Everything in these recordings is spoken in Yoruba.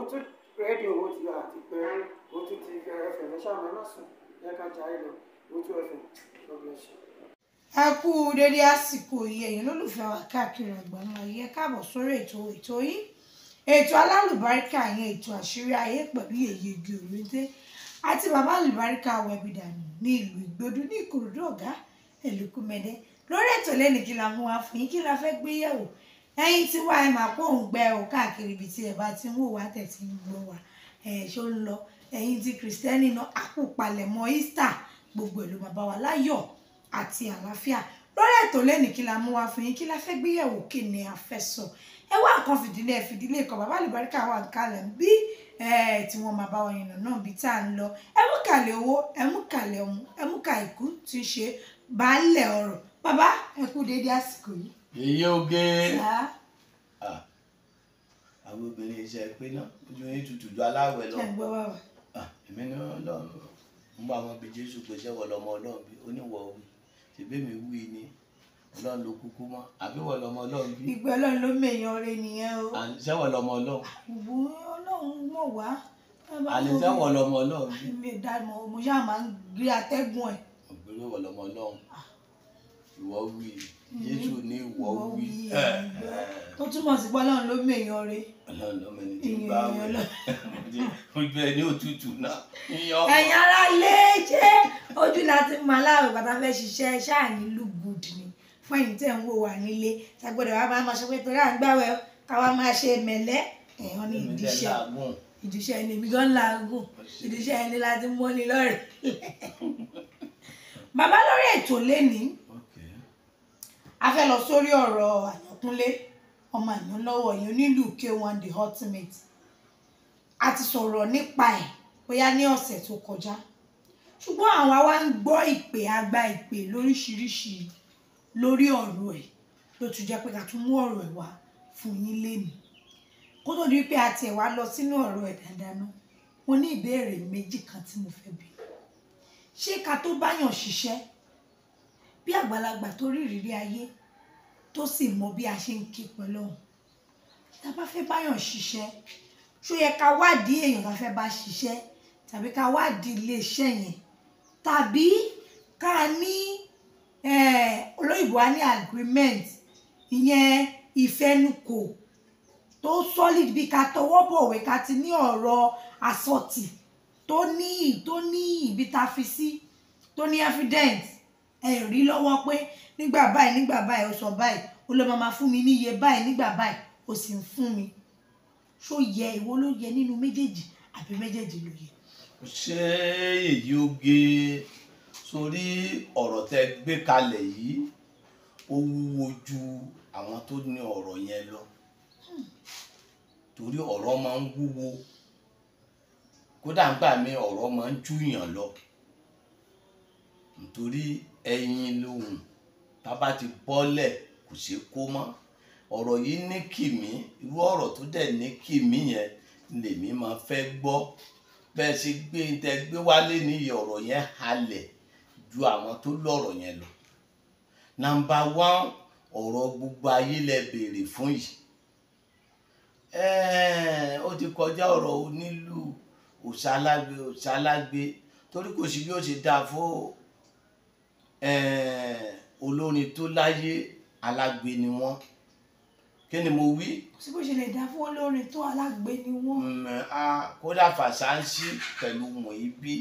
tún rẹ́dí owó ti àti pé ó tún ti ẹ̀fẹ̀ lẹ́sàmọ́ náà sùn lẹ́ka jáde lọ ó tún ẹ̀fẹ̀ lọ́gbẹ̀ẹ́sì. ẹ kú dédé àsìkò yìí ẹ̀yin lólùfẹ́ wa káàkiri àgbáńlá yìí ẹ káàbọ̀ sórí ètò yìí ètò alálùbáríkà yẹn ètò àṣírí ayé pẹ̀lú Yèyé Igi Òrété àti bàbá alùbáríkà wẹ̀bìdànù ní ìlú Ìgbòdú ní Ìkòròdú ọ̀gá ẹ̀lùkùmẹ́dẹ́ lórí ètò lẹ́nu kí la mú wá fún yín kí la fẹ́ gbé yẹ̀wò ẹ̀yin tí wá ẹ máa kó òun gbẹ ò káàkiri ibi tí ẹ bá ti ń wò wá tẹ̀sí ń gbọ́ wá ṣó ń lọ ẹ̀yin tí kìrìsìtẹ́nì náà àkópalẹ̀mọ́ Easter gbogbo ìlú bàbá wa láyọ̀ àti àlàáfíà lórí ètò lẹ́nu kí la mú wá fún yín kí la fẹ́ gbé yẹ̀wò kí ni a fẹ́ sọ ẹ wá nǹkan fìdílé kan bàbá àlùbáríkà wà ń kalẹ̀ bí tí wọ́n máa bá wọn yìnbọn náà bí tá à ń lọ ẹ mú kàlẹ̀ owó ẹ mú kàlẹ̀ ọ̀hún ẹ mú ka ìkú tí í ṣe baálẹ̀ ọ̀rọ̀ bàbá ẹ kú déédéé àsìkò yìí. Yèyé oge àwọn obìnrin iṣẹ́ pé náà ojú yín tutù ju aláwẹ̀ lọ. ẹ gbọ́ bàbá. èmi ní Ọlọ́run ń bá wọn bí Jésù pé ṣẹ́wọ̀ lọ́mọ Ọlọ́run bí oníwọ̀ wí ṣèbí mi wí ni Ọlọ́run ló kúkú mọ́ àbí wọ̀ lọ́mọ Ọlọ́run bí. ìgbẹ́ Ọlọ́run ló mèèyàn rẹ nìyẹn o. ṣẹ́wọ̀ lọ́mọ Ọlọ́run. ìbò Ọlọ́run mọ̀ wá. àní ṣẹ́wọ̀ lọ́mọ Ọlọ́run bí. mi ò dáná mo ṣáà máa ń gbé atẹ́gùn ẹ̀. ògbéró wọ̀ lọ́mọ Ọlọ́run ìwọ wí Jésù ní ìwọ wí. tó túmọ̀ sí pé Ọlọ́run ló mèèyàn rẹ. Ọlọ́run ló mẹ́ni tí ń bá wẹ̀ ojú ẹ ní òtútù náà. ẹ̀yin ará lé jẹ́ ojú láti mọ aláwọ̀ bàtà fẹ́ ṣiṣẹ́ ṣáà ní look good ni fún ẹ̀yin tẹ̀ ń wò wá nílé ṣàgbọ́dọ̀ wa máa ṣe pé torí à ń gbàwẹ̀ káwa máa ṣe mẹ̀lẹ́ ẹ̀hán ní ìdíṣẹ́ ẹni mi gan làágùn ìdíṣẹ́ ẹni láti mọ́ni lọ́rẹ̀. bàbá lórí ètò lẹ́ni a fẹ́ lọ sórí ọ̀rọ̀ Àyànkúnlé ọmọ Àyànlọ́wọ́ yẹn onílù K1 the ultimate a ti sọ̀rọ̀ nípa ẹ̀ bóyá ní ọ̀sẹ̀ tó kọjá ṣùgbọ́n àwa wá ń gbọ́ ìpè àgbà ìpè lóríṣiríṣi lórí ọ̀rọ̀ ẹ̀ ló tún jẹ́ pé ká tún mú ọ̀rọ̀ ẹ̀ wá fún yín lénìí kó tó di pé a tiẹ̀ wá lọ sínú ọ̀rọ̀ ẹ̀ dáadáa náà mo ní ìbéèrè méjì kan tí mo fẹ́ bi ṣé ká tó báyàn ṣiṣẹ́ bí àgbàlagbà tó rí ìrírí ayé tó sì mọ bí a ṣe ń ké pẹ̀lú ọ̀hún tá a bá fẹ́ báyàn ṣiṣẹ́ ṣó yẹ ká wádìí èèyàn tá a fẹ́ bá ṣiṣẹ́ tàbí ká wádìí iléeṣẹ́ yẹn tàbí ká ní olóyìnbó á ní agreement ìyẹn ìfẹnukò tó solid bí ká tọwọ́ bọ̀wé ká ti ní ọ̀rọ̀ àsọtì tó ní ibi tá a fi sí tó ní evidence ẹ̀rí lọ́wọ́ pé nígbà báyìí ó sọ báyìí ó lọ máa fún mi níye báyìí nígbà báyìí ó sì ń fún mi ṣó yẹ ìwọ ló yẹ nínú méjèèjì àbí méjèèjì ló yẹ. ṣé Yèyé oge sórí ọ̀rọ̀ tẹ́ gbé kalẹ̀ yìí ó wúwo ju àwọn tó ní ọ̀rọ̀ yẹn lọ torí ọ̀rọ̀ máa ń wúwo kódà ńgbà mi ọ̀rọ̀ máa ń júyàn lọ nítorí ẹyin lóhùn tá bá ti bọ́lẹ̀ kò ṣeé kó mọ́ ọ̀rọ̀ yìí ní kìmí irú ọ̀rọ̀ tó dẹ̀ ní kìmí yẹn lèmi máa fẹ́ gbọ́ bẹ́ẹ̀ ṣe gbé wálé níyì ọ̀rọ̀ yẹn halẹ̀ ju àwọn tó lọ́rọ̀ yẹn lọ. Number 1 ọ̀rọ̀ gbogbo ayé lẹ béèrè fún yìí ó ti kọjá ọ̀rọ̀ onílù òṣàlágbé torí kò sí bí ó ṣe dáa fún olórin tó láyé alágbe ni wọ́n kí ni mo wí. sí bó ṣe lè dá fún olórin tó alágbe ni wọ́n. kódà Fàṣánsí pẹ̀lú Mùíbí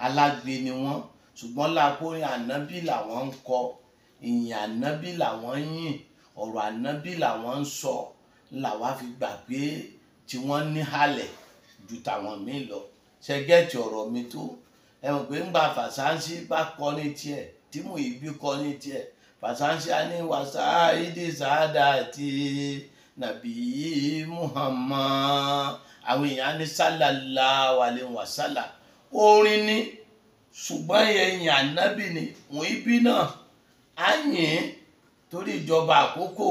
alágbe ni wọ́n ṣùgbọ́n lákòrin ànábì làwọn ń kọ ìyìn ànábì làwọn ń yìn ọ̀rọ̀ ànábì làwọn ń sọ làwa fi gbà pé tí wọ́n ní halẹ̀ ju tàwọn míì lọ ṣẹgẹ́tì ọ̀rọ̀ mi tó ẹ mọ̀ pé ńgbà Fàṣánsí bá kọ́ ní tiẹ̀ tí Mùíbí kọ́ ní tiẹ̀ Fàṣánsí á ní wàsá ìdí sáádà àti nàbí Muhammad àwọn èèyàn ní sallallahu alaihi wasallam orin ní ṣùgbọ́n ẹ̀yìn ànábì ni Mùíbí náà á yìn torí ìjọba àkókò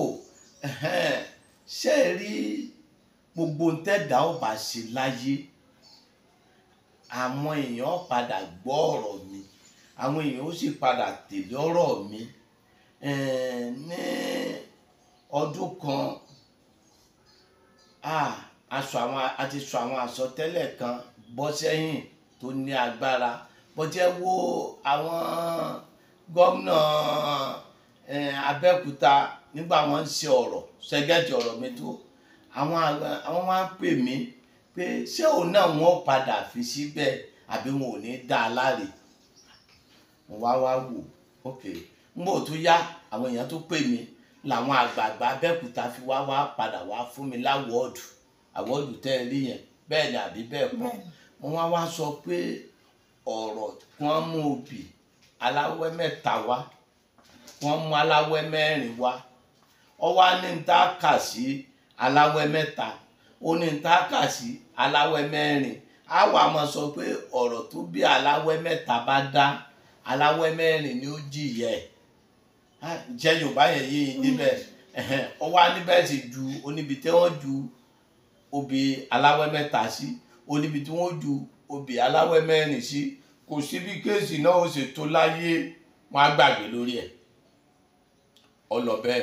ṣe rí gbogbo tẹ́dá ó bá ṣe láyé àwọn èèyàn padà gbọ́ ọ̀rọ̀ mi àwọn èèyàn ó sì padà tẹ̀lé ọ̀rọ̀ mi ní ọdún kan a ti sọ àwọn àsọtẹ́lẹ̀ kan bọ́ sẹ́yìn tó ní agbára bọ́jẹ́ wo àwọn gómìnà Abẹ́òkúta nígbà wọ́n ń ṣe ọ̀rọ̀ ṣẹ́gẹ́tì ọ̀rọ̀ mi tó àwọn wá ń pè mí pé ṣé òun náà wọ́n padà fi síbẹ̀ àbí wọn ò ní dá a láre. mo wá wò ok n bò tó yá àwọn èèyàn tó pè mí làwọn àgbààgbà Abẹ́òkúta fi wá padà wá fún mi àwọ́ọ̀dù tẹ́ ẹ rí yẹn bẹ́ẹ̀ ni àbí bẹ́ẹ̀ kọ́. wọ́n wá sọ pé ọ̀rọ̀ wọ́n mú obì aláwẹ́ mẹ́ta wá wọ́n mú aláwẹ́ mẹ́rin wá ọ wá ní n tá kà sí aláwẹ́ mẹ́ta ó ní n tá kà sí aláwẹ́ mẹ́rin á wà máa sọ pé ọ̀rọ̀ tó bí aláwẹ́ mẹ́ta bá dá aláwẹ́ mẹ́rin ni ó jìyẹ jẹ́ Yorùbá yẹn yé níbẹ̀ ọ wá níbẹ̀ sì ju oníbi tí wọ́n ju obì aláwẹ́ mẹ́ta sí oníbi tí wọ́n ju obì aláwẹ́ mẹ́rin sí kò sí bí kéèsì náà ó ṣe tó láyé wọn á gbàgbé lórí ẹ̀ ọlọ́bẹ̀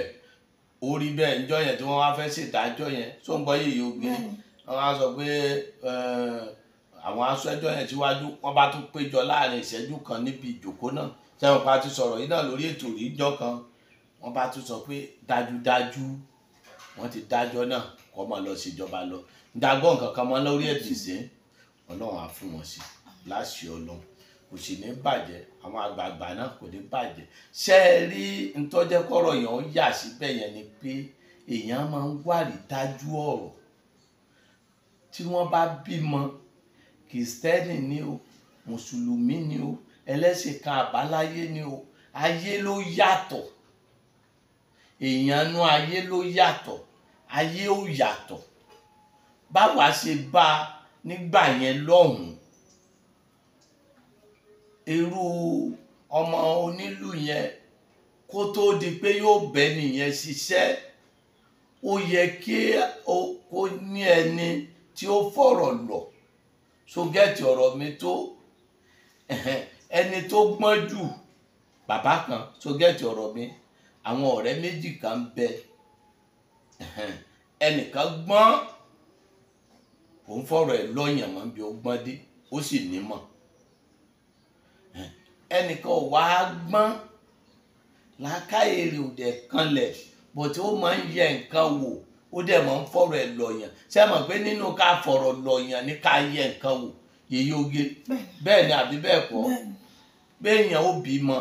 orí bẹ́ẹ̀ níjọ́ yẹn tí wọ́n wá fẹ́ ṣèdájọ́ yẹn tó ń gbọ́ yìí yóò gbé wọn á sọ pé àwọn aṣẹ́jọ́ yẹn síwájú wọ́n bá tún péjọ láàrin ìṣẹ́jú kan níbi ìjókòó náà sẹ́wọ̀n pa ti sọ̀rọ̀ yìí náà lórí ètò ìjọ kan wọ́n bá tún sọ pé dájúdájú wọ́n ti dájọ́ náà kọ́ máa lọ síjọba lọ ìdágbọ́ nǹkan kan mọ́ lórí ẹ̀dùn sí Ọlọ́run á fún wọn sí láṣẹ Ọlọ́run kò sì ní bàjẹ́ àwọn àgbààgbà náà kò ní bàjẹ́ ṣé ẹ rí ntọ́jẹ́ kọ́rọ̀ yẹn ó yà síbẹ̀ yẹn ni pé èèyàn máa ń wárí dájú ọ̀rọ̀ tí wọ́n bá bímọ kìrìsìtẹ́nì ni o mùsùlùmí ni o ẹlẹ́sìn kan àbáláyé ni o ayé ló yàtọ̀ èèyàn nú ayé ló yàtọ̀ ayé ò yàtọ̀ báwa ṣe bá nígbà yẹn lọ́hùn-ún irú ọmọ onílù yẹn kó tó di pé yóò bẹ́ nìyẹn ṣiṣẹ́ ó yẹ kí ó ní ẹni tí ó fọ̀rọ̀ lọ sógẹ́tì ọ̀rọ̀ mi tó ẹni tó gbọ́n jù bàbá kan sógẹ́tì ọ̀rọ̀ mi àwọn ọ̀rẹ́ méjì kan bẹ ẹnìkan gbọ́n òun fọ̀rọ̀ ẹ̀ lọ́yàn mọ́ bí ó gbọ́n dé ó sì nímọ̀ ẹnìkan wá gbọ́n làákàyè rẹ̀ ò dẹ̀ kanlẹ̀ bọ̀ tí ó máa ń yẹ nǹkan wò ó dẹ̀ máa ń fọ̀rọ̀ ẹ̀ lọ́yàn ṣé ẹ mọ̀ pé nínú ká fọ̀rọ̀ lọ́yàn ní ká yẹ nǹkan wò yèyí oge bẹ́ẹ̀ ni àbí bẹ́ẹ̀ kọ́ béèyàn ó bímọ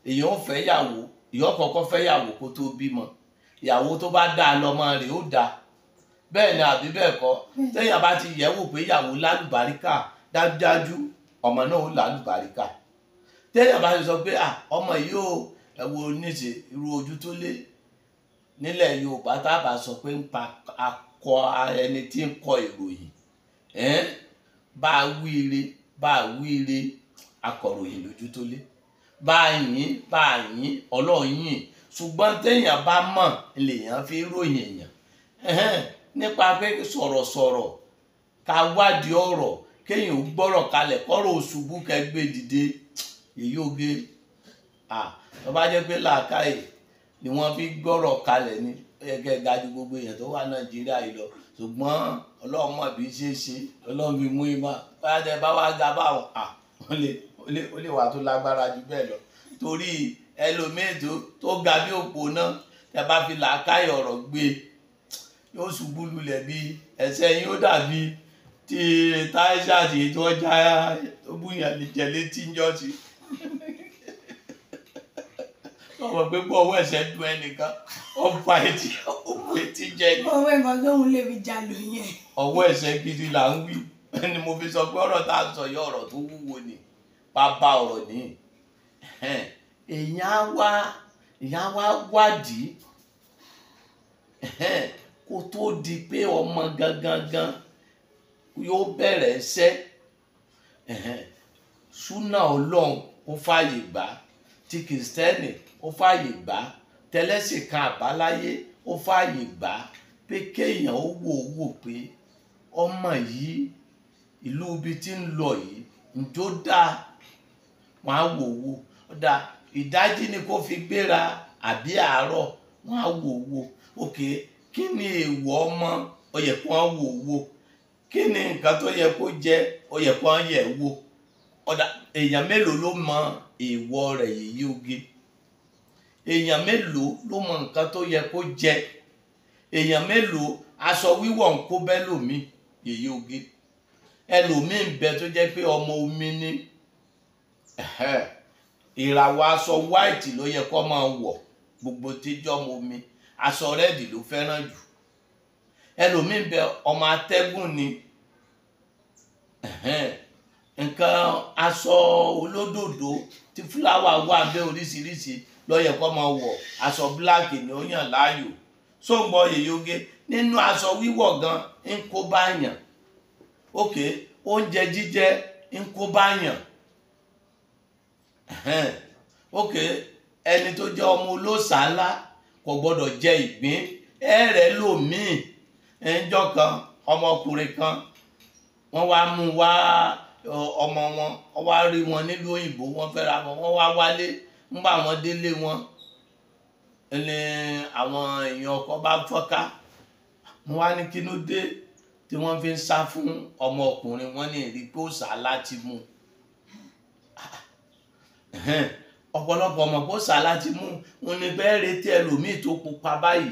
èèyàn ó fẹ́ yàwó ìyọ́ kọ́kọ́ fẹ́ yàwó kó tó bímọ ìyàwó tó bá dáa lọ́mọ rẹ̀ ó dáa bẹ́ẹ̀ ni àbí bẹ́ẹ̀ kọ́ téèyàn bá ti yẹ̀ wò pé ìyàwó lálùbáríkà dájúdájú ọmọ náà ó lálùbáríkà téèyàn bá ti sọ pé ọmọ yìí ó ẹ̀wò níṣe irú ojú tó lé nílẹ̀ Yorùbá tá a bá sọ pé ń pa akọ ẹni tí ń kọ ìròyìn bá a wíire akọ̀ròyìn lójú tó lé bá a yìn ọlọ́yìn ṣùgbọ́n téèyàn bá mọ̀ lèèyàn fi ròyìn èèyàn nípa pé sọ̀rọ̀sọ̀rọ̀ ká wádìí ọ̀rọ̀ kéèyàn ó gbọ́rọ̀ kalẹ̀ kọ́rọ̀ òṣùbù kẹgbẹ́ dìde èyí oge tó bá jẹ́ pé làákàyè ni wọ́n fi gbọ́rọ̀ kalẹ̀ ní gẹ́gẹ́ ga ju gbogbo èèyàn tó wà Nàìjíríà yìí lọ ṣùgbọ́n Ọlọ́run mọ̀ bí ṣe Ọlọ́run fi mú ìmọ̀ báyà tẹ bá wá ga báwọn ó lè wà tó lágbára jù bẹ́ẹ̀ lọ torí ẹlòmíì tó ga bí òpó náà tẹ bá fi làákàyè ọ̀rọ̀ gbé yóò ṣubú lulẹ̀ bí ẹsẹ̀ yín ó dàbí tí táìsàtì tó já tó búyàn lè jẹ létí ń jọ́ sí ọmọ pé bọ́ ọwọ́ ẹ̀sẹ̀ dùn ẹnìkan ọ̀pá etí jẹ́ ni. ọwọ́ ẹ̀kan tóun lè fi jalè yẹn. ọwọ́ ẹ̀sẹ̀ gidi là ń wí ni mo fi sọ pé ọ̀rọ̀ tá a sọ yọ ọ̀rọ̀ tó wúwo ni bàbá ọ̀rọ̀ ni èèyàn wá wádìí kó tó di pé ọmọ gangan yóò bẹ̀rẹ̀ iṣẹ́ súnà Ọlọ́run ó fààyè gbà tí kìrìsìtẹ́nì ó fààyè gbà tẹlẹ́sìn kan àbáláyé ó fààyè gbà pé kéèyàn ó wò pé ọmọ yìí ìlú ibi tí ń lọ yìí njó dáa wọn á wò ó dáa ìdájí ni kó fi gbéra àbí àárọ̀ wọn á wò òkè kí ni èèwọ̀ ọmọ ó yẹ kó wọ́n wò kí ni nǹkan tó yẹ kó jẹ́ ó yẹ kó wọ́n yẹ̀ wò ọ̀dà èèyàn mélòó ló mọ èèwọ̀ rẹ̀ Yèyé Oge èèyàn mélòó ló mọ nǹkan tó yẹ kó jẹ èèyàn mélòó aṣọ wíwọ̀ ń kó bẹ́ẹ̀ lòmí Yèyé Oge ẹlòmíì ń bẹ tó jẹ́ pé ọmọ omi ní ìràwọ̀ aṣọ white ló yẹ kó máa wọ̀ gbogbo tíjọ́ ọmọ omi aṣọ rẹ́ẹ̀dì ló fẹ́ràn jù ẹlòmíì ń bẹ ọmọ atẹ́gùn ni nǹkan aṣọ olódòdó tí fúláwà wà bẹ oríṣiríṣi ló yẹ kó máa wọ̀ aṣọ black ni ó yàn láàyò sóńgbọ Yèyé Oge nínú aṣọ wíwọ̀ gan ń kó báyàn ok oúnjẹ jíjẹ ń kó báyàn ok ẹni tó jẹ́ ọmọ olóṣàlá kò gbọ́dọ̀ jẹ ìgbín ẹ̀rẹ̀ lòmíì ẹjọ́ kan ọmọkùnrin kan wọ́n wá mú wá ọmọ wọn wọ́n wá rí wọn nílùú òyìnbó wọ́n fẹ́ra wọn wọ́n wá wálé nígbà wọn délé wọn ẹni àwọn èèyàn ọkọ bá fọ́ká wọ́n wá ní kí ló dé tí wọ́n fi ń sá fún ọmọkùnrin wọn ní ìrí pé ó sá láti mú ọ̀pọ̀lọpọ̀ ọmọ kó sá láti mú wọn ní bẹ́ẹ̀ retí ẹlòmíì tó pupa báyìí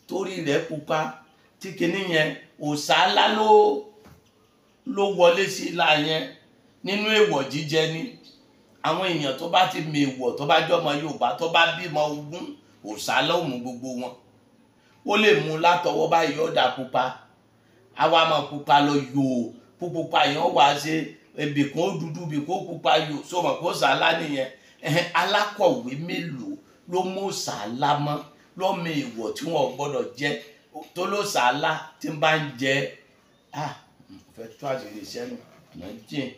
torí rẹ̀ pupa tí kinní yẹn òsàlá ló wọlé sí ilá yẹn nínú èèwọ̀ jíjẹ ni àwọn èèyàn tó bá ti mèèwọ̀ tó bá jọmọ Yorùbá tó bá bímọ ogún òsàlá ò mú gbogbo wọn ó lè mú látọwọ́ báyìí ó dà pupa àwa máa pupa lọ yòó pupa yẹn wá ṣe ibìkan ó dúdú ibìkan ó pupa yòó sọmọ kó sàlá nìyẹn alákọ̀wé mélòó ló mú sàlá mọ́ lọ́mọ èèwọ̀ tí wọ́n gbọ́dọ̀ jẹ tó ló sàlá tí ń bá ń jẹ fẹ́ tó àṣírí iṣẹ́ náà jìn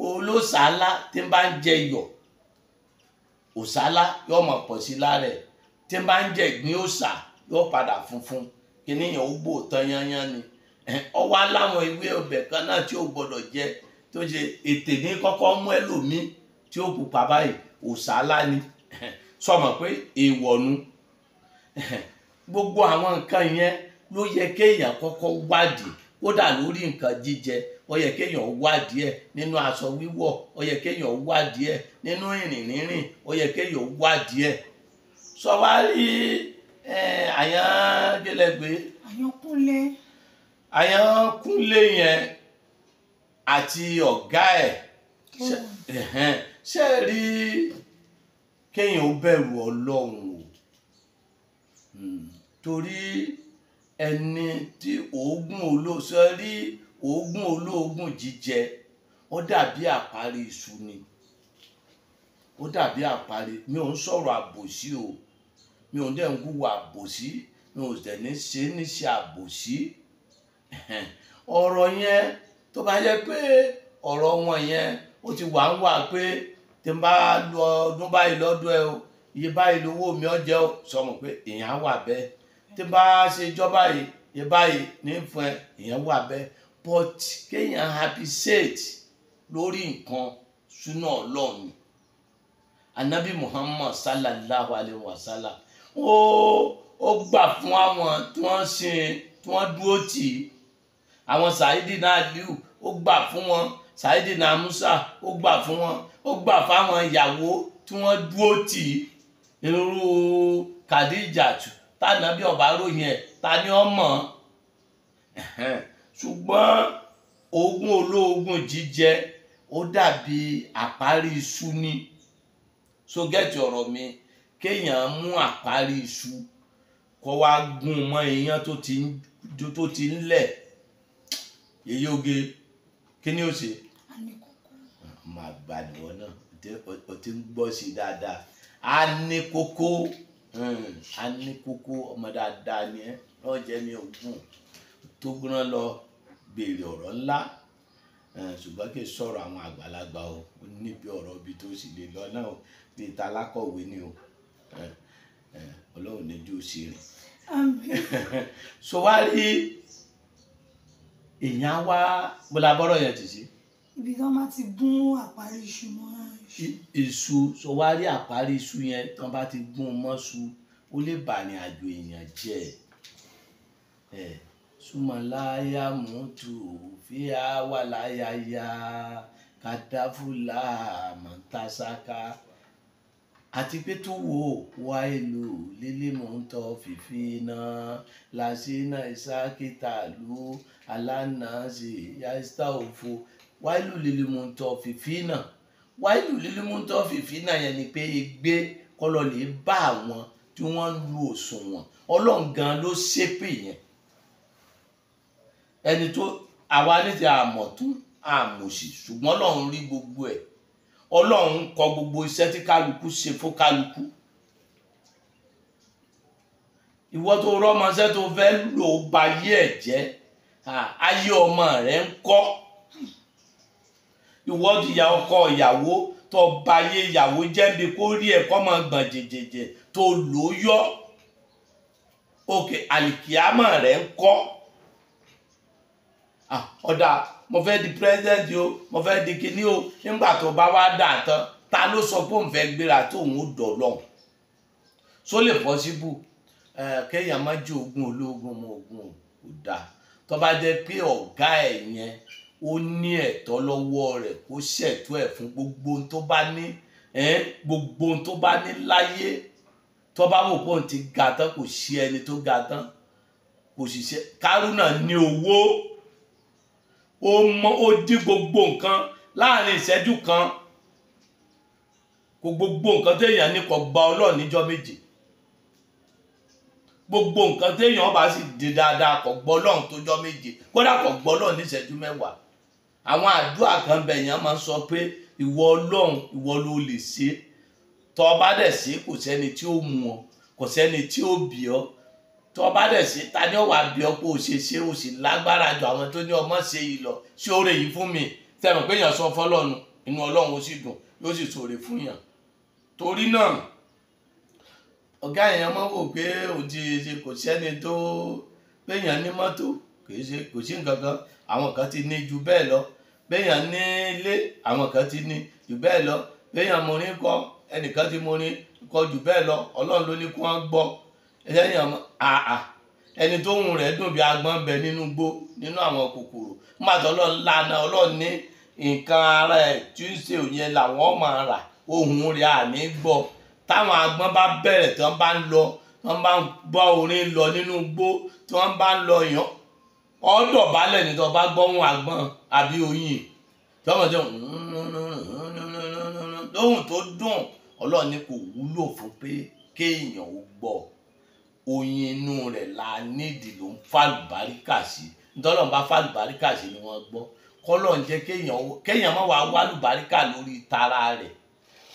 olóṣàlá tí ń bá ń jẹ iyọ̀ òṣàlá yóò mọ̀ pọ̀ sí lára ẹ̀ tí ń bá ń jẹ ìgbín òṣà yóò padà funfun kìnìyàn ó gbò tán yányán ni ọwọ́ aláwọn ewé ọbẹ̀ kan náà tí ó gbọ́dọ̀ jẹ tó ṣe ètè ní kọ́kọ́ mú ẹlòmíì tí ó pupa báyìí òṣàlá ni sọmọ pé èèwọ̀ nu gbogbo àwọn nǹkan yẹn ló yẹ kéèyàn kọ́kọ́ wádìí kódà lórí nǹkan jíjẹ ó yẹ kéèyàn wádìí ẹ̀ nínú aṣọ wíwọ̀ ó yẹ kéèyàn wádìí ẹ̀ nínú ìrìn rírìn ó yẹ kéèyàn wádìí ẹ̀ sọ wá rí àyàngẹlẹgbẹ àyànkúnlé yẹn àti ọ̀gá ẹ̀ ṣe rí kéèyàn ó bẹ̀rù Ọlọ́run o torí ẹni tí oògùn olóògùn jíjẹ ó dàbí àparí iṣu ni ó dàbí àparí mi ò ń sọ̀rọ̀ àbòsí o mi ò dẹ̀ ń hùwà àbòsí mi ò dẹ̀ ní ṣe níṣẹ́ àbòsí ọ̀rọ̀ yẹn tó bá yẹ pé ọ̀rọ̀ wọn yẹn ó ti wà ń wà pé tí n bá lọ ọdún báyìí lọ́dún ẹ o iye báyìí lówó mi ọ jẹ́ o sọmọ pé èèyàn wà bẹ́ẹ̀ tí n bá ṣe ìjọba yìí iye báyìí ní fún ẹ èèyàn wà bẹ́ẹ̀ but kéèyàn appreciate lórí nǹkan súná Ọlọ́run Ànábì Muhammad sallallahu alayhi wa sallam ó gbà fún àwọn tí wọ́n dúró tì í àwọn Saidina Aliu ó gbà fún wọn Saidina Musa ó gbà fún wọn ó gbà fáwọn ìyàwó tí wọ́n dúró tì í irú Kàdíjàtù tànàbí ọba ròyìn ẹ̀ ta ni ó mọ̀ ṣùgbọ́n oògùn olóògùn jíjẹ ó dàbí àparí iṣu ni so gẹ́tì ọ̀rọ̀ mi kéèyàn mú àparí iṣu kó wá gún mọ́ iyán tó ti ń lẹ̀ Yèyé Oge kí ni ó ṣe máa gbà níwọ̀n náà o ti ń gbọ́ sí dáadáa a ní kókó ọmọ dáadáa ni ẹ náà jẹ́ ní ogún tó gbọ́n lọ béèrè ọ̀rọ̀ ńlá ṣùgbọ́n kì í sọ̀rọ̀ àwọn àgbàlagbà o níbi ọ̀rọ̀ ibi tó sì lè lọ náà bíi ta alákọ̀wé ni o Ọlọ́run ní jù sí rìn so wá rí èèyàn wá bọ́lá bọ́rọ̀ yẹn ti sí. ibi tí wọ́n bá ti gún àparí iṣu mọ́ iṣu so wá rí àparí iṣu yẹn tí wọ́n bá ti gún mọ́ iṣu ó lè bà ní àjò èèyàn jẹ́ Sumalaya mutu fiha walayaya kadafula mantasaka. Àti pé tó wo wá ìlú lílé mò ń tọ́ fìfì náà làṣínà ìsákìtà lù alánàásì yàtọ̀ òfo wá ìlú lílé mò ń tọ́ fìfì náà wá ìlú lílé mò ń tọ́ fìfì náà yẹn ni pé ègbé kọlọ lè bá àwọn tí wọ́n ń lu òṣùwọ̀n Ọlọ́run gan ló ṣépè yẹn ẹni tó àwa ní ti àmọ̀tún àmọ̀sí ṣùgbọ́n Ọlọ́run rí gbogbo ẹ̀ Ọlọ́run kọ gbogbo iṣẹ́ tí kálukú ṣe fún kálukú ìwọ tó rọ́mọṣẹ́ tó fẹ́ lò ba yé ẹ̀ jẹ́ ayé ọmọ rẹ̀ ń kọ́ ìwọ ìyá ọkọ ìyàwó tó ba yé ìyàwó jẹ́ bí kó rí ẹ̀kọ́ máa gbọ̀n jẹjẹjẹ tó lò ó yọ òkè àlìkìámọ̀ rẹ̀ ń kọ́ ọ̀dà mo fẹ́ di president o mo fẹ́ di kíní o nígbà tó bá wá dà tán ta ló sọ pé òun fẹ́ gbéra tó òun ó dọ̀lọ́hùn só lè possible kéèyàn má jẹ́ ogún ológun mọ́ ogún kò dáa tó bá jẹ́ pé ọ̀gá ẹ̀ yẹn ó ní ẹ̀tọ́ lọ́wọ́ rẹ̀ kó ṣètò ẹ̀ fún gbogbo ohun tó bá ní gbogbo ohun tó bá ní láyé tó bá wò pé òun ti ga tán kò sí ẹni tó ga tán kò sì ṣe Kárúnà ní owó ó dí gbogbo nǹkan láàrin ìṣẹ́jú kan kò gbogbo nǹkan téèyàn ní kò gba Ọlọ́run níjọ́ méje gbogbo nǹkan téèyàn bá sì di dáadáa kò gbọ́ Ọlọ́run tójọ́ méje kódà kò gbọ́ Ọlọ́run ní ìṣẹ́jú mẹ́wàá àwọn àdúrà kan bẹ̀yàn máa ń sọ pé ìwọ Ọlọ́run ìwọ ló lè ṣe tó bá dẹ̀ ṣe kò sẹ́ni tí ó mú ọ kò sẹ́ni tí ó bì ọ́ tó bá dẹ̀ ṣe ta ni ó wà bí ọ pé o ṣe o sì lágbára jù àwọn tó ní ọmọ ṣe yìí lọ ṣé oore yìí fún mi tẹ̀mọ̀ pé èèyàn sọ fọ́lọ́run inú Ọlọ́run ó sì dùn yóò sì ṣoore fún yàn torí náà ọ̀gá èèyàn máa ń wò pé òun ti ṣe kò sẹ́ni tó péèyàn ní mọ́tò kò sí nǹkan kan àwọn kan ti ní ju bẹ́ẹ̀ lọ péèyàn ní ilé àwọn kan ti ní ju bẹ́ẹ̀ lọ péèyàn morin kọ ẹnìkan ti morin kọ ju bẹ́ẹ̀ lọ Ọlọ́run ló ní kí wọ́n gbọ́ ẹni tó hùn rẹ̀ dùn bí agbọ́n bẹ nínú gbó nínú àwọn kòkòrò nígbàtí Ọlọ́run lánàá Ọlọ́run ní nǹkan ara ẹ̀ tí ń ṣe òyìn làwọn máa rà ohùn rẹ̀ àní gbọ́ táwọn agbọ́n bá bẹ̀rẹ̀ tí wọ́n bá ń lọ tí wọ́n bá ń gbọ́ orin lọ nínú gbó tí wọ́n bá ń lọ yàn ọ̀dọ̀ balẹ̀ ní tó bá gbọ́ ohùn agbọ́n àbí oyin tí wọ́n mọ̀ sí lóhùn tó dùn Ọlọ́run ní kò wúlò fún pé kéèyàn ó gbọ́ oyin inú rẹ̀ la nídìí ló ń fàlùbáríkà sí ntọ́lọ́n bá fàlùbáríkà sí ni wọ́n gbọ́ kọ́lọ́n jẹ́ kéèyàn má wàá wàlùbáríkà lórí tara rẹ̀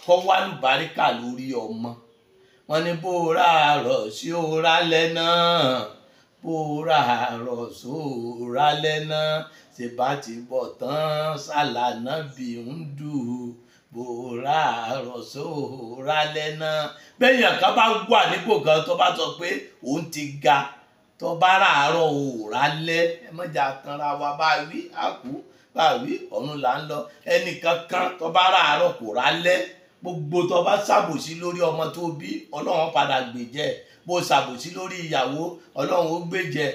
kọ́ wàlùbáríkà lórí ọmọ wọn ní bó ràárọ̀ sí òrà lẹ́nà bó ràárọ̀ sóòrà lẹ́nà ṣe bá ti bọ̀ tán sàlànà bí ń dùn bó ràárọ̀ sóòrà lẹ́nà bẹ́ẹ̀yàn kan bá wà nípò kan tó bá sọ pé òun ti ga tó bá ràárọ̀ òòrà lẹ́ ẹ mọ̀jà kanra wa bá wí àkú bá wí ọ̀run là ń lọ ẹnìkan kan tó bá ràárọ̀ kò rà lẹ́ gbogbo tó bá ṣàbòsí lórí ọmọ tó bí Ọlọ́run padà gbèjẹ́ bó ṣàbòsí lórí ìyàwó Ọlọ́run ó gbèjẹ́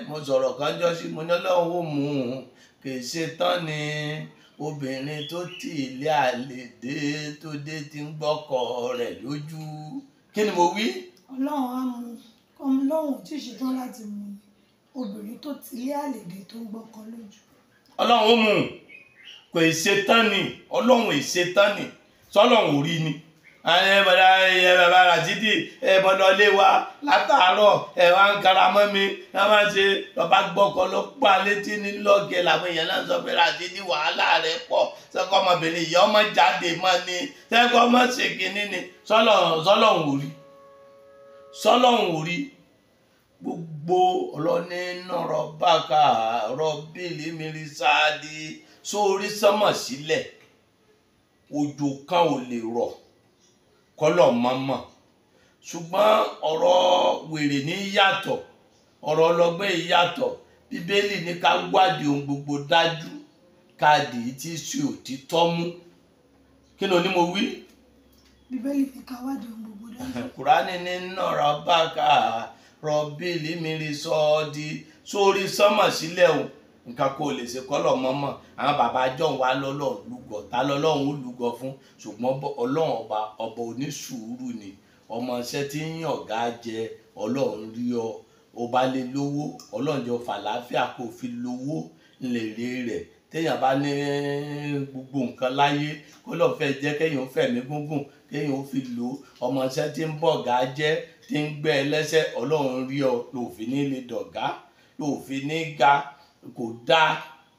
mo sọ̀rọ̀ kan jọ sí mo ní Ọlọ́run ó mú un kì í ṣe tán ni obìnrin tó tì ilé àlè dé tó dé ti ń gbọ́kọ rẹ̀ lójú kí ni mo wí. Ọlọ́run á mú Ọlọ́run tí ì ṣetán láti mú obìnrin tó ti ilé àlè dé tó ń gbọ́kọ lójú. Ọlọ́run ó mú kò ì ṣe tán ni Ọlọ́run ì ṣe tán ni sọ́lọ́run ò rí ni bàbá Ràṣídì lé wa látàárọ̀ wá ń kara mọ́ mi wọ́n máa ń ṣe lọ́ba gbọ́kọ ló pa létí ní lọ́gẹ̀ làwọn èèyàn náà sọ pé Ràṣídì wàhálà rẹ̀ pọ̀ sẹ́kọ̀ ọmọbìnrin ìyá ọmọ jáde mọ́ ni sẹ́kọ̀ ọmọ ṣe kínní ni sọ́lọ́run ò rí gbogbo ọlọ́ni nọ̀rọ̀ bákà rọ́bìlì mìíràn sáàdì sórí sánmọ̀ sílẹ̀ òjò kan ò lè rọ̀ kọ́lọ̀ mọ́mọ́ ṣùgbọ́n ọ̀rọ̀ wèrè ní yàtọ̀ ọ̀rọ̀ ọlọ́gbẹ́ yàtọ̀ Bíbélì ní ká wádìí ohun gbogbo dájú káàdì tí sí òtítọ́ mú kí ni oní mo wí. Bíbélì ní ká wádìí ohun gbogbo dájú. Kùránì ní nọ̀rọ̀ bákà rọ̀bìlì mi rí sọ́ọ́dí sórí sánmọ̀ sílẹ̀ o nǹkan kò lè ṣe kọ́lọ̀ mọ́mọ́ àwọn bàbá John wá lọ́lọ́run lúgọ ta lọ́lọ́run ó lúgọ fún ṣùgbọ́n ọlọ́run ọba onísùúrù ni ọmọ iṣẹ́ tí ń yàn ọ̀gá jẹ ọlọ́run rí ọ ọba lè lówó ọlọ́run jọ fàlàáfíà kò fi lówó ńlẹ̀rẹ̀ rẹ̀ téèyàn bá ní gbogbo nǹkan láyé kó lọ́ọ́ fẹ́ jẹ́ kéèyàn ó fẹ̀mí gúngùn kéèyàn ó fi lò ọmọ iṣẹ́ tí ń bọ̀ ọ̀gá jẹ́ tí ń gbẹ́ ẹlẹ́sẹ̀ ọlọ́run rí ọ lòfin ní lè dọ̀gá lòfin ní ga kò dá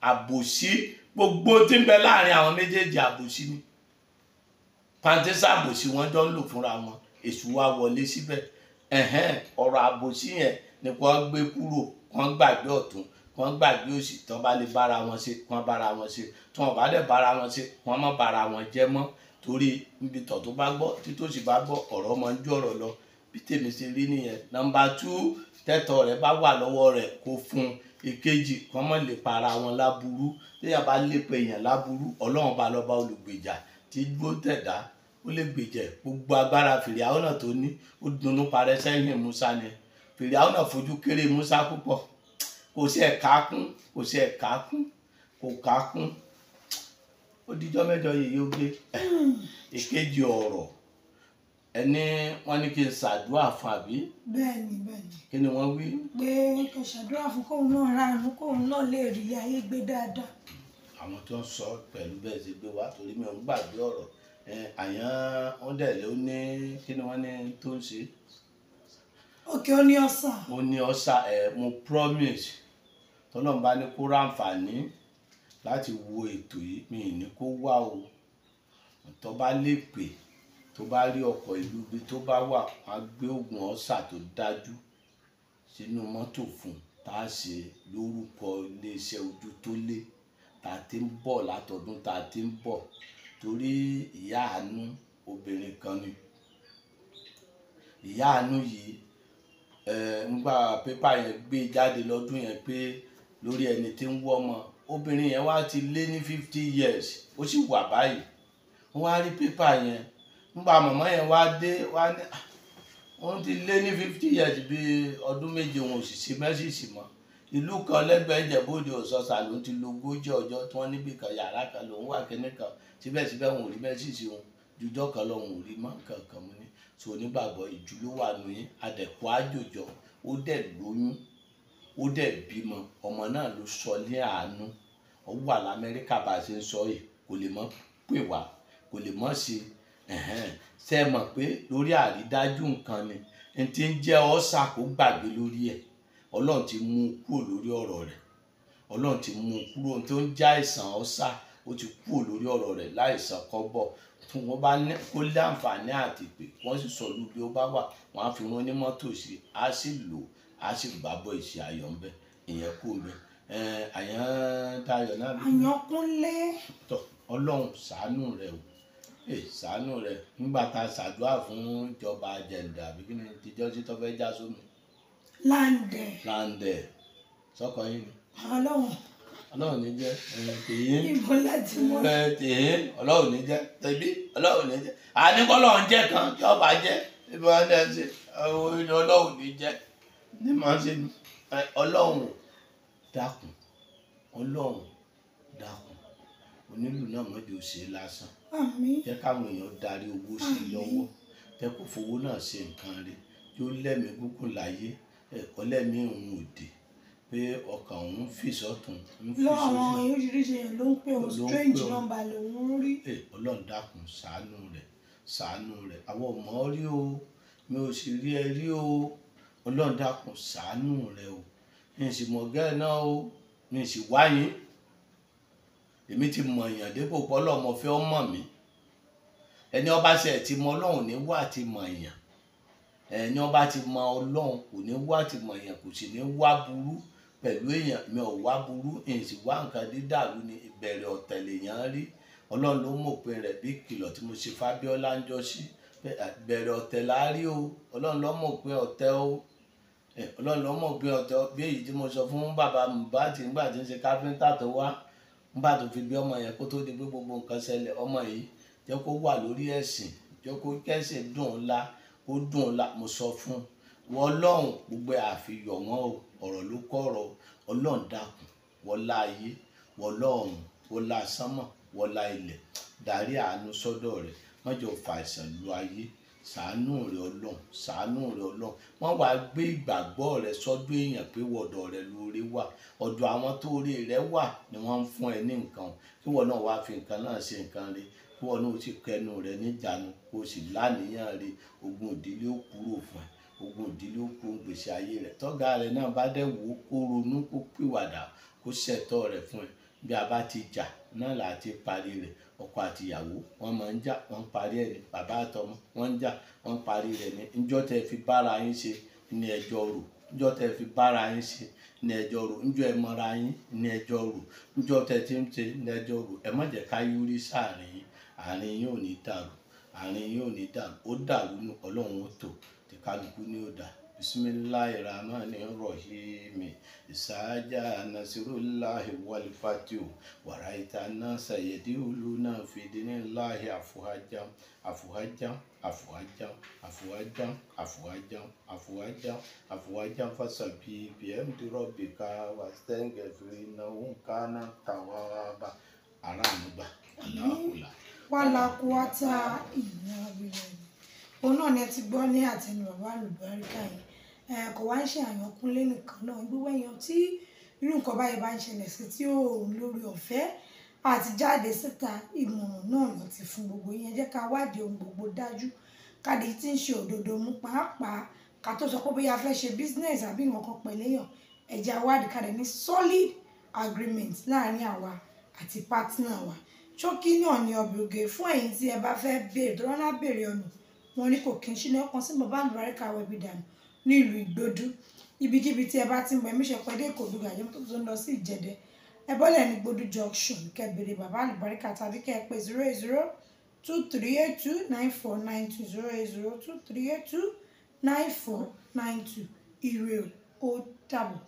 àbòsí gbogbo tí ń bẹ láàrin àwọn méjèèjì àbòsí ni pàǹtẹ́sà àbòsí wọn jọ ń lò fúnra wọn èṣù wa wọlé síbẹ̀ ọ̀rọ̀ àbòsí yẹn ni kò gbé kúrò kàn gbàgbé ọ̀tún kàn gbàgbé òsì tí wọ́n bá lè bára wọn ṣe kàn bára wọn ṣe tí wọ́n bá dẹ̀ bára wọn ṣe wọ́n má bára wọn jẹ́ mọ́ torí níbi tọ̀ tó bá gbọ́ títòsí bá gbọ́ ọ̀rọ̀ máa ń jọ̀rọ̀ lọ bí tèmi ṣe rí nìyẹn. Nọ́mbà 2 tẹ́tọ̀ rẹ̀ bá wà lọ́wọ́ rẹ̀ kó fún ìkejì kàn mọ́ lè para wọn láburú téèyàn bá lè pe èèyàn láburú ọlọ́run bá lọ́ba olùgbèjà tí gbó tẹ̀dá ó lè gbèjẹ gbogbo agbára Fìràwọ́n náà tó ní ó dunnú parẹ́ sẹ́yìn Musa ni Fìràwọ́n náà fojú kéré Musa púpọ̀ kò sí ẹ̀ka kún kò sí ẹ̀ka kún kò ká kún ó dijọ́ mẹ́jọ yìí yóò gbé èkejì ọ̀rọ̀ ẹni wọ́n ní kí n ṣàdúrà fún àbí. bẹ́ẹ̀ni kí ni wọ́n wí. pé kò ṣàdúrà fún kóun náà ránu kóun náà lè rí ayé gbé dáadáa. àwọn tó ń sọ pẹ̀lú bẹ́ẹ̀ ṣe gbé wá torí mi ò ń gbàgbé ọ̀rọ̀ àyàn wọn dẹ̀ ló ní kí ni wọ́n ní tó ń ṣe. òkè ó ní ọ̀sà. ó ní ọ̀sà mo promise tọ́lọ́run bá ní kó ráǹfààní láti wo ètò yìí mi ì ní kó wá o tó bá lè pè tó bá rí ọkọ̀ ìlú bí tó bá wà wá gbé oògùn ọ̀sà tó dájú sínú mọ́tò fún tá a ṣe lórúkọ iléeṣẹ́ ojú tó lé tá a ti ń bọ̀ látọdún tá a ti ń bọ̀ torí ìyá àánú obìnrin kan ni ìyá àánú yìí ńgbà pépà yẹn gbé jáde lọ́dún yẹn pé lórí ẹni tí ń wọ́ ọmọ obìnrin yẹn wá ti lé ní 50 years ó sì wà báyìí wọ́n wá rí pépà yẹn ńgbà màmá yẹn wá dé wá ní wọ́n ti lé ní 50 years bí ọdún méje wọn ò sì ṣe mẹ́sìsì mọ́ ìlú kan lẹ́gbẹ̀ẹ́ Ìjẹ̀bú-Òde Ọ̀ṣọ́ṣà ló ti lo 40 ọjọ́ tí wọ́n níbi kan yàrá kan lòún wà kíní kan síbẹ̀síbẹ̀ wọn ò rí mẹ́sìsì wọn jùjọ́ kan lọ́hùn ò rí mọ́ nǹkan kan mú ní so onígbàgbọ́ ìjú ló wà lóyún adẹ̀kọ́ àjòjọ ó dẹ̀ lóyún ó dẹ̀ bímọ ọmọ náà ló sọ ní àánú ó wà l'Amẹ́ríkà bá a ṣe ń sọ yìí kò lè mọ́ pè wá kò lè mọ́ ṣe ṣe mọ̀ pé lórí àrídájú nǹkan ni n ti ń jẹ́ ọ́sà kó gbàgbé lórí ẹ̀ Ọlọ́run ti mú un kúrò lórí ọ̀rọ̀ rẹ̀ Ọlọ́run ti mú un kúrò tó ń já àìsàn ọ́sà ó ti kúrò lórí ọ̀rọ̀ rẹ̀ láìsàn kọ́bọ̀ tí wọ́n bá ní kó lé àǹfààní àti pé wọ́n sì sọ lù bí ó bá wà wọ́n á fi wọn ní mọ́tò sí á sì lò á sì gbàgbọ́ ìṣe ayọ̀ ńbẹ ìyẹn kú ńbẹ àyàn Dayọ̀ náà. àyàn Kúnlé. tọ Ọlọ́run ṣàánú rẹ o ṣàánú rẹ nígbà tá a ṣàdúrà fún ìjọba àjẹǹdà àbí kí ni tíjọ́ sí tó fẹ́ já sómi. láǹdẹ̀ sọ́kọ yín ni. Ọlọ́run ní jẹ́ tèyín ibo láti mọ̀ tèyín Ọlọ́run ní jẹ́ tẹ̀bí Ọlọ́run ní jẹ́ àníkọ́lọ́run jẹ́ kan tí ọba jẹ́ ibi wọn dẹ́ ṣe Ọlọ́run ní jẹ́ ní màá ṣe Ọlọ́run dákun Ọlọ́run dákun onílù náà mọ́jọ ṣe lásán jẹ́ káwọn èèyàn darí owó sí lọ́wọ́ jẹ́ kó fowó náà ṣe nǹkan rẹ̀ yóò lẹ́mìí gúngùn láyé ẹ̀kọ́ lẹ́mìí òun òde pé ọkàn òun fi sọ́tún ń fi sósì. àwọn oríṣiríṣi èèyàn ló ń pè ó strange number lòún rí. Ọlọ́run dákun ṣàánú rẹ̀ àwọn ọmọ rí o mi ò sì rí ẹ rí o Ọlọ́run dákun ṣàánú rẹ̀ o mi sì mọ̀ gẹ́ẹ̀ náà o mi sì wáyé èmi ti mọ̀ èèyàn dépò pọ́lọ́ ọmọ fẹ́ ọmọ mi ẹni ọba ṣe ti mọ Ọlọ́run ní wà ti mọ̀ èèyàn ẹni ọba ti mọ Ọlọ́run kò ní wà ti mọ̀ èèyàn kò sì ní wá burú pẹ̀lú èèyàn mi ò wá burú èyí sì wá nǹkan dídàrú ní ìbẹ̀rẹ̀ ọ̀tẹ̀ lèèyàn rí Ọlọ́run ló mọ̀ pé rẹ̀ bí kìlọ̀ tí mo ṣe Fábíọ́lá ń jọ sí bẹ̀rẹ̀ ọ̀tẹ̀ láàrí o Ọlọ́run ló mọ̀ pé ọ̀tẹ̀ o Ọlọ́run ló mọ̀ pé ọ̀tẹ̀ bí èyí tí mo sọ fún bàbá Mohbad nígbà tí ń ṣe káfíńtà tó wá nígbà tó fi bí ọmọ yẹn kó tó di pé gbogbo nǹkan ṣẹlẹ̀ ọmọ yìí jẹ́ kó wà lórí ẹ̀sìn jẹ́ kó kẹ́sìn dùn ńlá ó dùn ńlá mo sọ fún wọ́n Ọlọ́run gbogbo àfihàn wọn o ọ̀rọ̀ ló kọ̀rọ̀ Ọlọ́run dákun wọlá ayé wọlá ọ̀run wọlá sánmọ̀ wọlá ilẹ̀ darí àánú sọ́dọ̀ rẹ̀ má jẹ́ fa àìsàn lu ayé ṣàánú rẹ̀ Ọlọ́run ṣàánú rẹ̀ Ọlọ́run wọ́n wá gbé ìgbàgbọ́ rẹ̀ sọ́dọ̀ èèyàn pé wọ̀dọ̀ rẹ̀ lóore wà ọ̀dọ̀ àwọn tó rí rẹ̀ wà ni wọ́n ń fún ẹ ní nǹkan kí wọ́n náà wá fi nǹkan náà ṣe nǹkan rẹ̀ kí wọ́n náà sì kẹnu rẹ̀ níjànú kó sì láníyàn rẹ̀ ogun ìdílé ó kúrò fún ẹ ogun ìdílé ó kúrò gbèsè ayé rẹ̀ tọ́gá rẹ̀ náà bá dẹ̀ wò ó kó ronú kó pìwàdà kó ṣẹ̀tọ́ rẹ̀ fún ẹ bí a bá ti jà náà là á ti parí rẹ̀ ọkọ àti ìyàwó wọ́n máa ń jà wọ́n ń parí ẹ̀ ní bàbá àtọmọ wọ́n ń jà wọ́n ń parí rẹ̀ ní ńjọ́ tẹ́ fi bára yín ṣe ní ẹjọ́ rò ńjọ́ tẹ́ fi bára yín ṣe ní ẹjọ́ rò ńjọ́ ẹ mọra yín ní ẹjọ́ rò ńjọ́ tẹ́ ti ń ṣe ní ẹjọ́ rò ẹ má jẹ́ ká yúrí sáàrin yín àárín yín ò ní dàrú àárín yín ò ní dàrú ó dàrú ní Ọlọ́run ó tò tí kálukú ní ó dà Bismillahirrahmanirrahim ìsáájà nasirullahi wal fatihu wàráìtà náà sayeduluna fi dinillahi afuhajam afuhajam afuhajam afuhajam afuhajam afuhajam afuhajam fasabi bihamdi rabbika wastaghfirnahu kana tawwaba aráàlúgbà aláhùlà. wàhálà kúwátà ìyá abirẹ̀ òun náà ni ẹ ti gbọ́ ní àtẹnu bàbá àlùbáríkà yìí kò wá ń ṣe àyànkúnlé nìkan náà gbogbo èèyàn tí irú nǹkan báyìí bá ń ṣẹlẹ̀ sí tí ó lórí ọ̀fẹ́ àti jáde síta ìmọ̀ràn náà ló ti fún gbogbo yẹn jẹ́ ká wádìí ohun gbogbo dájú káàdì tí ń ṣe òdodo mú pàápàá ká tó sọ pé bóyá a fẹ́ ṣe business àbí nǹkan pẹ̀lẹ́yàn ẹ̀jẹ̀ awádìí ká dẹ̀ ní solid agreement láàrin àwa àti partner wa ṣókí náà ni ọbẹ̀ oge fún ẹ̀yin tí ẹ bá fẹ́ béèrè tó rán lábèrè ọ̀nà wọn ní kò kí n ṣínà ọkàn sí bàbá àlùbáríkà wẹ̀bí dànù ní ìlú Ìgbódú ibikíbi tí ẹ bá ti ń bọ̀ ẹ̀mí ṣe pẹ́ dé Ìkòdú gàjẹ́ tó ń lọ sí Ìjẹ̀dẹ̀ ẹ bọ́lẹ̀ ní Ìgbódú junction kẹ́ béèrè bàbá àlùbáríkà tàbí kẹ́ ẹ pé 08023829492 08023829492 ire ó dàbọ̀.